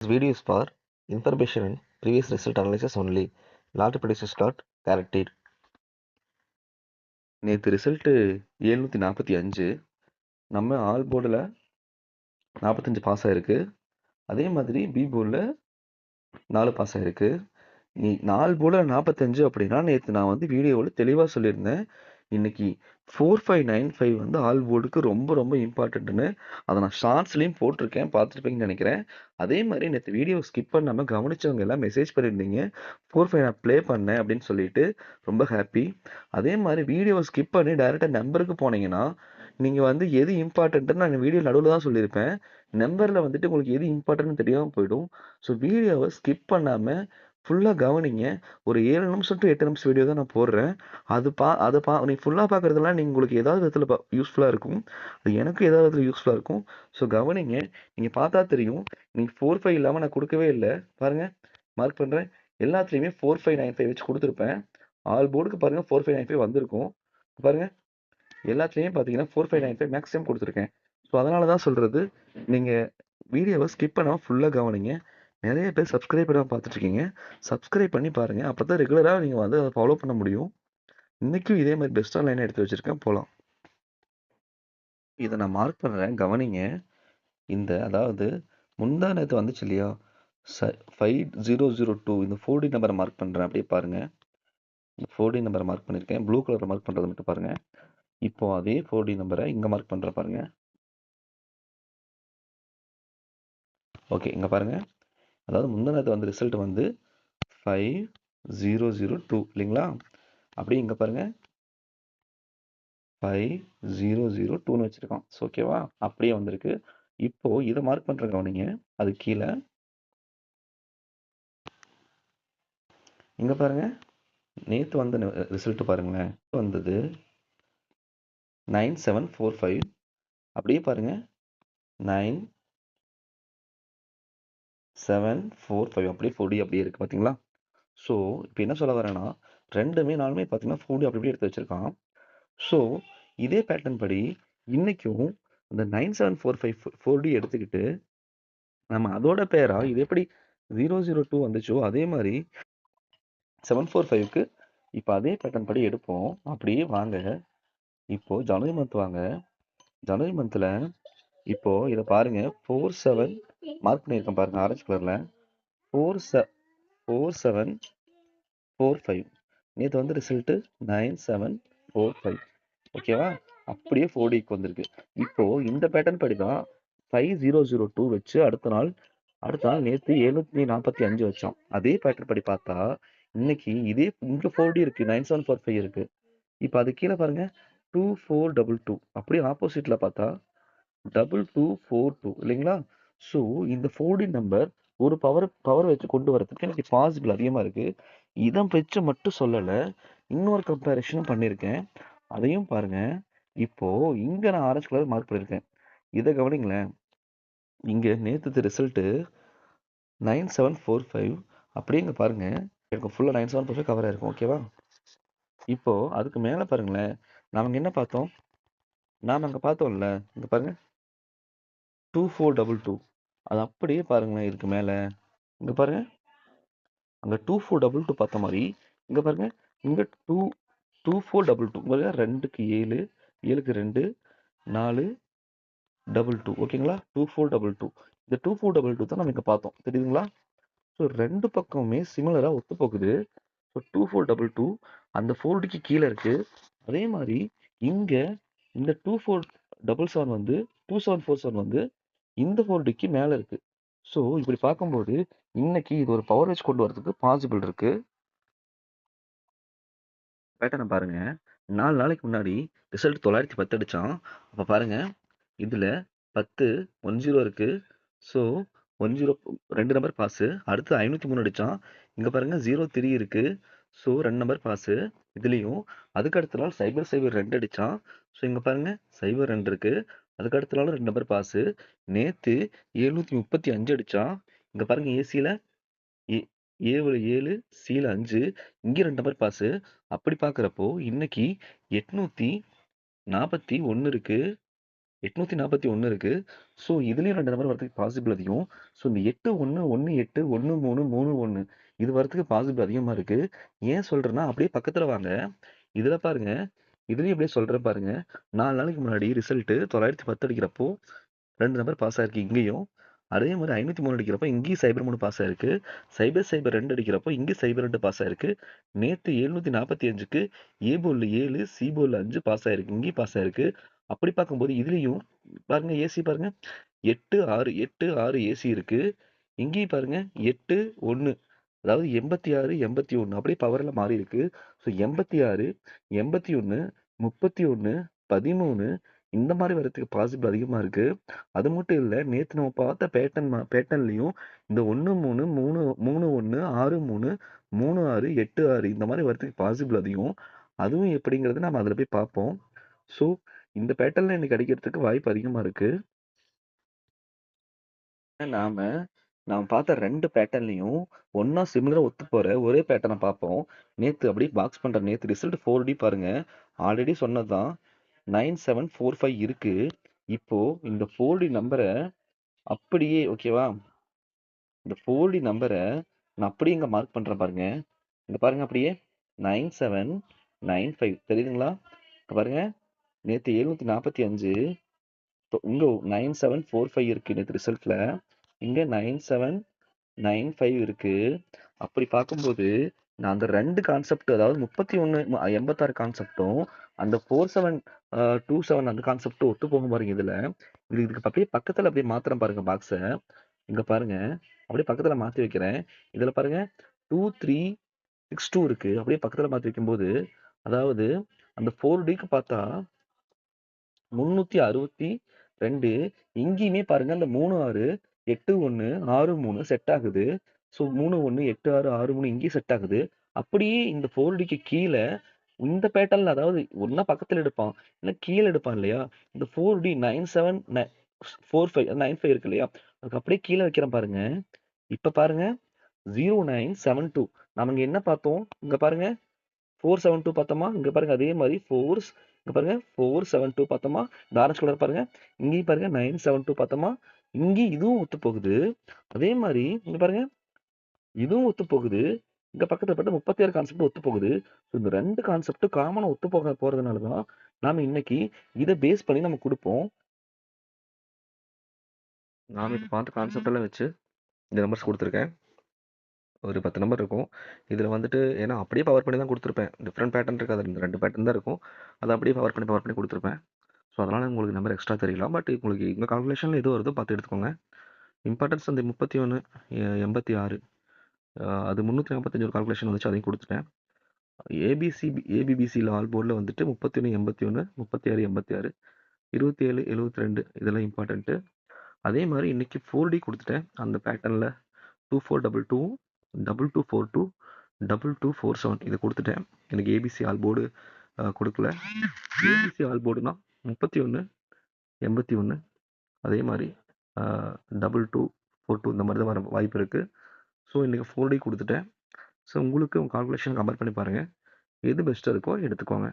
video is for information and previous result analysis only. Lottery predictions got guaranteed. நேற்று result 745. நம்ம all போர்டில் 45 pass ஆகிருக்கு. அதே மாதிரி பி போர்டில் 4 பாஸ் ஆகிருக்கு. நீ 4 போர்டில் 45 அப்படின்னா நேற்று நான் வந்து வீடியோவில் தெளிவாக சொல்லியிருந்தேன். இன்னைக்கு 4595 வந்து ஆல் போர்டுக்கு ரொம்ப ரொம்ப இம்பார்ட்டன்ட்னு அதை நான் ஷார்ட்ஸ்லையும் போட்டிருக்கேன், பார்த்துருப்பீங்கன்னு நினைக்கிறேன். அதே மாதிரி நேற்று வீடியோ ஸ்கிப் பண்ணாமல் கவனிச்சவங்க எல்லாம் மெசேஜ் பண்ணியிருந்தீங்க 45 நான் ப்ளே பண்ணேன் அப்படின்னு சொல்லிட்டு. ரொம்ப ஹாப்பி. அதே மாதிரி வீடியோ ஸ்கிப் பண்ணி டைரெக்டாக நம்பருக்கு போனீங்கன்னா நீங்கள் வந்து எது இம்பார்ட்டன்ட்டுன்னு நான் வீடியோ நடுவில் தான் சொல்லியிருப்பேன். நம்பரில் வந்துட்டு உங்களுக்கு எது இம்பார்ட்டன்ட்னு தெரியாமல் போயிடும். ஸோ வீடியோவை ஸ்கிப் பண்ணாமல் ஃபுல்லாக கவனிங்க. ஒரு 7 நிமிஷம் டு 8 நிமிஷம் வீடியோ தான் நான் போடுறேன். அதை நீங்கள் ஃபுல்லாக பார்க்குறதுலாம் நீங்கள் உங்களுக்கு ஏதாவது விதத்தில் யூஸ்ஃபுல்லாக இருக்கும். அது எனக்கு ஏதாவது விதத்தில் யூஸ்ஃபுல்லாக இருக்கும். ஸோ கவனிங்க. நீங்கள் பார்த்தா தெரியும். நீங்கள் 45 இல்லாமல் நான் கொடுக்கவே இல்லை. பாருங்கள், மார்க் பண்ணுறேன். எல்லாத்துலேயுமே 4595 வச்சு கொடுத்துருப்பேன். ஆல் போர்டுக்கு பாருங்கள் 4595 வந்திருக்கும். பாருங்கள், எல்லாத்துலேயும் பார்த்தீங்கன்னா 4595 மேக்ஸிமம் கொடுத்துருக்கேன். ஸோ அதனால தான் சொல்கிறது, நீங்கள் வீடியோவை ஸ்கிப் பண்ணாமல் ஃபுல்லாக கவனிங்க. நிறைய பேர் சப்ஸ்கிரைப் பண்ணாமல் பார்த்துட்ருக்கீங்க. சப்ஸ்கிரைப் பண்ணி பாருங்கள். அப்போ தான் ரெகுலராக நீங்கள் வந்து அதை ஃபாலோ பண்ண முடியும். இன்றைக்கும் இதே மாதிரி பெஸ்ட்டாக லைனை எடுத்து வச்சுருக்கேன், போகலாம். இதை நான் மார்க் பண்ணுறேன், கவனிங்க. அதாவது முந்தா நேற்று வந்துச்சு இல்லையா, 5002 இந்த 4D நம்பரை மார்க் பண்ணுறேன். அப்படியே பாருங்கள், இந்த 4D நம்பரை மார்க் பண்ணியிருக்கேன். ப்ளூ கலரில் மார்க் பண்ணுறது மட்டும் பாருங்கள். இப்போ அதே 4D நம்பரை இங்கே மார்க் பண்ணுற பாருங்கள். ஓகே, இங்கே பாருங்கள். அதாவது முந்தா நேற்று வந்து ரிசல்ட் வந்து 5002 இல்லைங்களா. அப்படியே இங்கே பாருங்கள் 5002ன்னு வச்சுருக்கோம். ஸோ ஓகேவா, அப்படியே வந்திருக்கு. இப்போது இதை மார்க் பண்ணுற கவனிங்க. அது கீழே இங்கே பாருங்கள், நேற்று வந்த ரிசல்ட்டு பாருங்களேன். வந்தது 9745. அப்படியே பாருங்கள் 9745 அப்படியே 4D அப்படியே இருக்குது பார்த்தீங்களா. ஸோ இப்போ என்ன சொல்ல வரேன்னா, ரெண்டுமே நாலுமே பார்த்தீங்கன்னா 4D அப்படி அப்படியே எடுத்து வச்சுருக்கான். ஸோ இதே பேட்டர்ன் படி இன்றைக்கும் இந்த 9745 4D எடுத்துக்கிட்டு நம்ம அதோட பேரா இது எப்படி 002 வந்துச்சோ அதே மாதிரி 745க்கு இப்போ அதே பேட்டர்ன் படி எடுப்போம். அப்படியே வாங்க. இப்போது ஜனவரி மந்த் வாங்க. ஜனவரி மந்தில் இப்போது இதை பாருங்கள், 47 மார்க் பண்ணியிருக்கேன் பாருங்கள் ஆரஞ்சு கலரில். 4745. நேற்று வந்து ரிசல்ட்டு 9745. ஓகேவா, அப்படியே 4Dக்கு வந்திருக்கு. இப்போது இந்த பேட்டர்ன் படி தான் 5002 வச்சு அடுத்த நாள் நேற்று 745 வச்சோம். அதே பேட்டர்ன் படி பார்த்தா இன்னைக்கு இதே இங்கே 4D இருக்குது, 9745 இருக்குது. இப்போ அது கீழே பாருங்கள் 2422. அப்படியே ஆப்போசிட்டில் பார்த்தா 2242 இல்லைங்களா. ஸோ இந்த 4D நம்பர் ஒரு பவர் வச்சு கொண்டு வரதுக்கு எனக்கு பாசிபிள் அதிகமாக இருக்குது. இதை வச்சு மட்டும் சொல்லலை, இன்னொரு கம்பேரிஷனும் பண்ணியிருக்கேன். அதையும் பாருங்கள். இப்போது இங்கே நான் ஆரஞ்சு கலர் மார்க் பண்ணியிருக்கேன். இதை கவனிங்களேன். இங்கே நேற்று ரிசல்ட்டு 9745. அப்படியே இங்கே பாருங்கள், எனக்கு ஃபுல்லாக 9745 கவர் ஆகிருக்கும். ஓகேவா. இப்போது அதுக்கு மேலே பாருங்களேன், நாம் என்ன பார்த்தோம், நாம் அங்கே பார்த்தோம்ல, இங்கே பாருங்கள் 2422. அது அப்படியே பாருங்களேன் இதுக்கு மேலே. இங்கே பாருங்கள், அங்கே 2422 பார்த்த மாதிரி இங்கே பாருங்கள், இங்கே 2422 பாருங்கள். 2க்கு 7, 7க்கு 2, 422. ஓகேங்களா. 2422. இந்த 2422 தான் நம்ம இங்கே பார்த்தோம், தெரியுதுங்களா. ஸோ ரெண்டு பக்கமுமே சிமிலராக ஒத்து போகுது. ஸோ 2422 அந்த 4Dக்கு கீழே இருக்குது. அதே மாதிரி இங்கே இந்த 2477 வந்து 2747 வந்து இந்த 4Dக்கு மேலே இருக்குது. ஸோ இப்படி பார்க்கும்போது இன்னைக்கு இது ஒரு பவர் வச்சு கொண்டு வரதுக்கு பாசிபிள் இருக்குது. பேட்டர்னை பாருங்கள். 4 நாளைக்கு முன்னாடி ரிசல்ட் 910 அடித்தான். அப்போ பாருங்கள், இதில் 10 10 இருக்குது. So 10 2 number pass. அடுத்து 503 அடித்தான். இங்கே பாருங்கள் 03 இருக்குது. ஸோ 2 நம்பர் பாஸு இதுலேயும். அதுக்கு அடுத்த நாள் 002 அடித்தான். ஸோ இங்கே பாருங்கள் 02 இருக்குது. அதுக்கு அடுத்த நாள் 2 நம்பர் பாஸு. நேற்று 735 அடித்தான். இங்கே பாருங்கள் ஏசியில் ஏவில் 7, சியில் 5, இங்கே 2 நம்பர் பாஸு. அப்படி பார்க்குறப்போ இன்னைக்கு 841 இருக்குது. 841 இருக்கு. ஸோ இதுலயும் 2 நம்பர் வரதுக்கு பாசிபிள் அதிகம். ஸோ இந்த 8 1 1 8 1 3 3 1 இது வரதுக்கு பாசிபிள் அதிகமா இருக்கு. ஏன் சொல்றேன்னா அப்படியே பக்கத்துல வாங்க. இதுல பாருங்க. இதுலயும் அப்படியே சொல்றேன் பாருங்க. 4 நாளைக்கு முன்னாடி ரிசல்ட் 910 அடிக்கிறப்போ 2 நம்பர் பாஸ் ஆயிருக்கு இங்கேயும். அதே மாதிரி 503 அடிக்கிறப்போ இங்கேயும் சைபர் 3 பாஸ் ஆயிருக்கு. சைபர் சைபர் 2 அடிக்கிறப்போ இங்கே சைபர் 2 பாஸ் ஆயிருக்கு. நேத்து 745க்கு ஏ போல்ல 7 சி போல்ல 5 பாஸ் ஆயிருக்கு. இங்கேயும் பாஸ் ஆயிருக்கு. அப்படி பார்க்கும்போது இதுலயும் பாருங்க ஏசி பாருங்க 8 6 ஏசி இருக்கு. இங்கேயும் பாருங்க 8 1 அதாவது 86 81 அப்படியே பவர்ல மாறி இருக்கு. ஸோ 86 81 31 13 இந்த மாதிரி வரதுக்கு பாசிபிள் அதிகமா இருக்கு. அது மட்டும் இல்ல நேத்து நம்ம பார்த்த பேட்டர்ன்லயும் இந்த 1 3 3 3 1 6 3 3 6 8 6 இந்த மாதிரி வரதுக்கு பாசிபிள் அதிகம். அதுவும் எப்படிங்கிறது நம்ம அதுல போய் பார்ப்போம். ஸோ இந்த பேட்டர்ன்ல எனக்கு அடிக்கிறதுக்கு வாய்ப்பு அதிகமா இருக்கு. நாம நாம் பார்த்த 2 பேட்டர்ன்லயும் ஒண்ணா சிமிலரா ஒத்து போற ஒரே பேட்டர்னை பார்ப்போம். நேத்து அப்படியே பாக்ஸ் பண்ற நேத்து ரிசல்ட் 4D பாருங்க. ஆல்ரெடி சொன்னதுதான் 9745 இருக்கு. இப்போ இந்த 4D நம்பரை அப்படியே ஓகேவா? இந்த 4D நம்பரை நான் அப்படியே இங்க மார்க் பண்றேன் பாருங்க. இங்க பாருங்க அப்படியே 9795 தெரியுதுங்களா? இங்க பாருங்க நேத்து 745 இங்க 9745 இருக்கு நேத்து ரிசல்ட்ல. இங்க 9795 இருக்கு. அப்படி பார்க்கும்போது நான் அந்த 2 கான்செப்ட் அதாவது 31 86 கான்செப்டும் அந்த 4727 அந்த கான்செப்டும் ஒத்து போகும் பாருங்க இதுல. இதுக்கு அப்படியே பக்கத்துல அப்படியே மாத்துறேன் பாருங்க பாக்ஸ. இங்க பாருங்க அப்படியே பக்கத்துல மாத்தி வைக்கிறேன். இதுல பாருங்க 2362 இருக்கு. அப்படியே பக்கத்துல மாத்தி வைக்கும்போது அதாவது அந்த 4Dக்கு பார்த்தா 362 இங்கேயுமே பாருங்க அந்த 36 81 63 செட் ஆகுது. ஸோ 31 86 63 இங்கேயும் செட் ஆகுது. அப்படியே இந்த 4Dக்கு கீழே இந்த பேட்டர்ன்ல அதாவது ஒன்னா பக்கத்துல எடுப்பான் இல்ல கீழே எடுப்பான் இல்லையா? இந்த 4D 9745 95 இருக்கு இல்லையா? அதுக்கு அப்படியே கீழே வைக்கிறேன் பாருங்க. இப்ப பாருங்க 0972 நம்ம இங்க என்ன பார்த்தோம்? இங்க பாருங்க 472 பார்த்தோமா? இங்க பாருங்க அதே மாதிரி இங்க பாருங்க 472 பார்த்தோமா? இந்த ஆரஞ்சு கலர் பாருங்க. இங்கேயும் பாருங்க 972 பார்த்தோமா? இங்கேயும் இதுவும் ஒத்து போகுது. அதே மாதிரி இங்க பாருங்க இதுவும் ஒத்து போகுது. இங்க பக்கத்துல பார்த்தா 36 கான்செப்ட் ஒத்து போகுது. இந்த 2 கான்செப்ட் காமனா ஒத்து போறதுனால தான் நாம இன்னைக்கு இதை பேஸ் பண்ணி நம்ம கொடுப்போம். நாம இப்ப பார்த்த கான்செப்ட் எல்லாம் வச்சு இந்த நம்பர்ஸ் கொடுத்துருக்கேன். ஒரு 10 நம்பர் இருக்கும். இதுல வந்துட்டு ஏன்னா அப்படியே பவர் பண்ணி தான் கொடுத்துருப்பேன். டிஃப்ரெண்ட் பேட்டர்ன் இருக்காது. இந்த 2 பேட்டர்ன் தான் இருக்கும். அதை அப்படியே பவர் பண்ணி கொடுத்துருப்பேன். ஸோ அதனால உங்களுக்கு நம்பர் எக்ஸ்ட்ரா தெரியலாம். பட் உங்களுக்கு இந்த கால்குலேஷன்ல எது வருதோ பார்த்து எடுத்துக்கோங்க. இம்பார்ட்டன்ஸ் அந்த 31 86 அது 345 ஒரு கால்குலேஷன் வந்துச்சு அதையும் கொடுத்துட்டேன். ஏபிபிசியில் ஆல் போர்டில் வந்துட்டு 31 81 36 86 27 72 இதெல்லாம் இம்பார்ட்டன்ட்டு. அதே மாதிரி இன்னைக்கு 4D கொடுத்துட்டேன். அந்த பேட்டர்னில் 2422 2242 2247 இதை கொடுத்துட்டேன். எனக்கு ஏபிசி ஆல் போர்டு கொடுக்கல. ஏபிசி ஆல் போர்டுனா 31 81 அதே மாதிரி 2242 இந்த மாதிரி தான் வர வாய்ப்பு இருக்குது. ஸோ இன்றைக்கி 4D கொடுத்துட்டேன். ஸோ உங்களுக்கு உங்கள் கால்குலேஷன் கம்பேர் பண்ணி பாருங்கள். எது பெஸ்ட்டாக இருக்கோ எடுத்துக்கோங்க.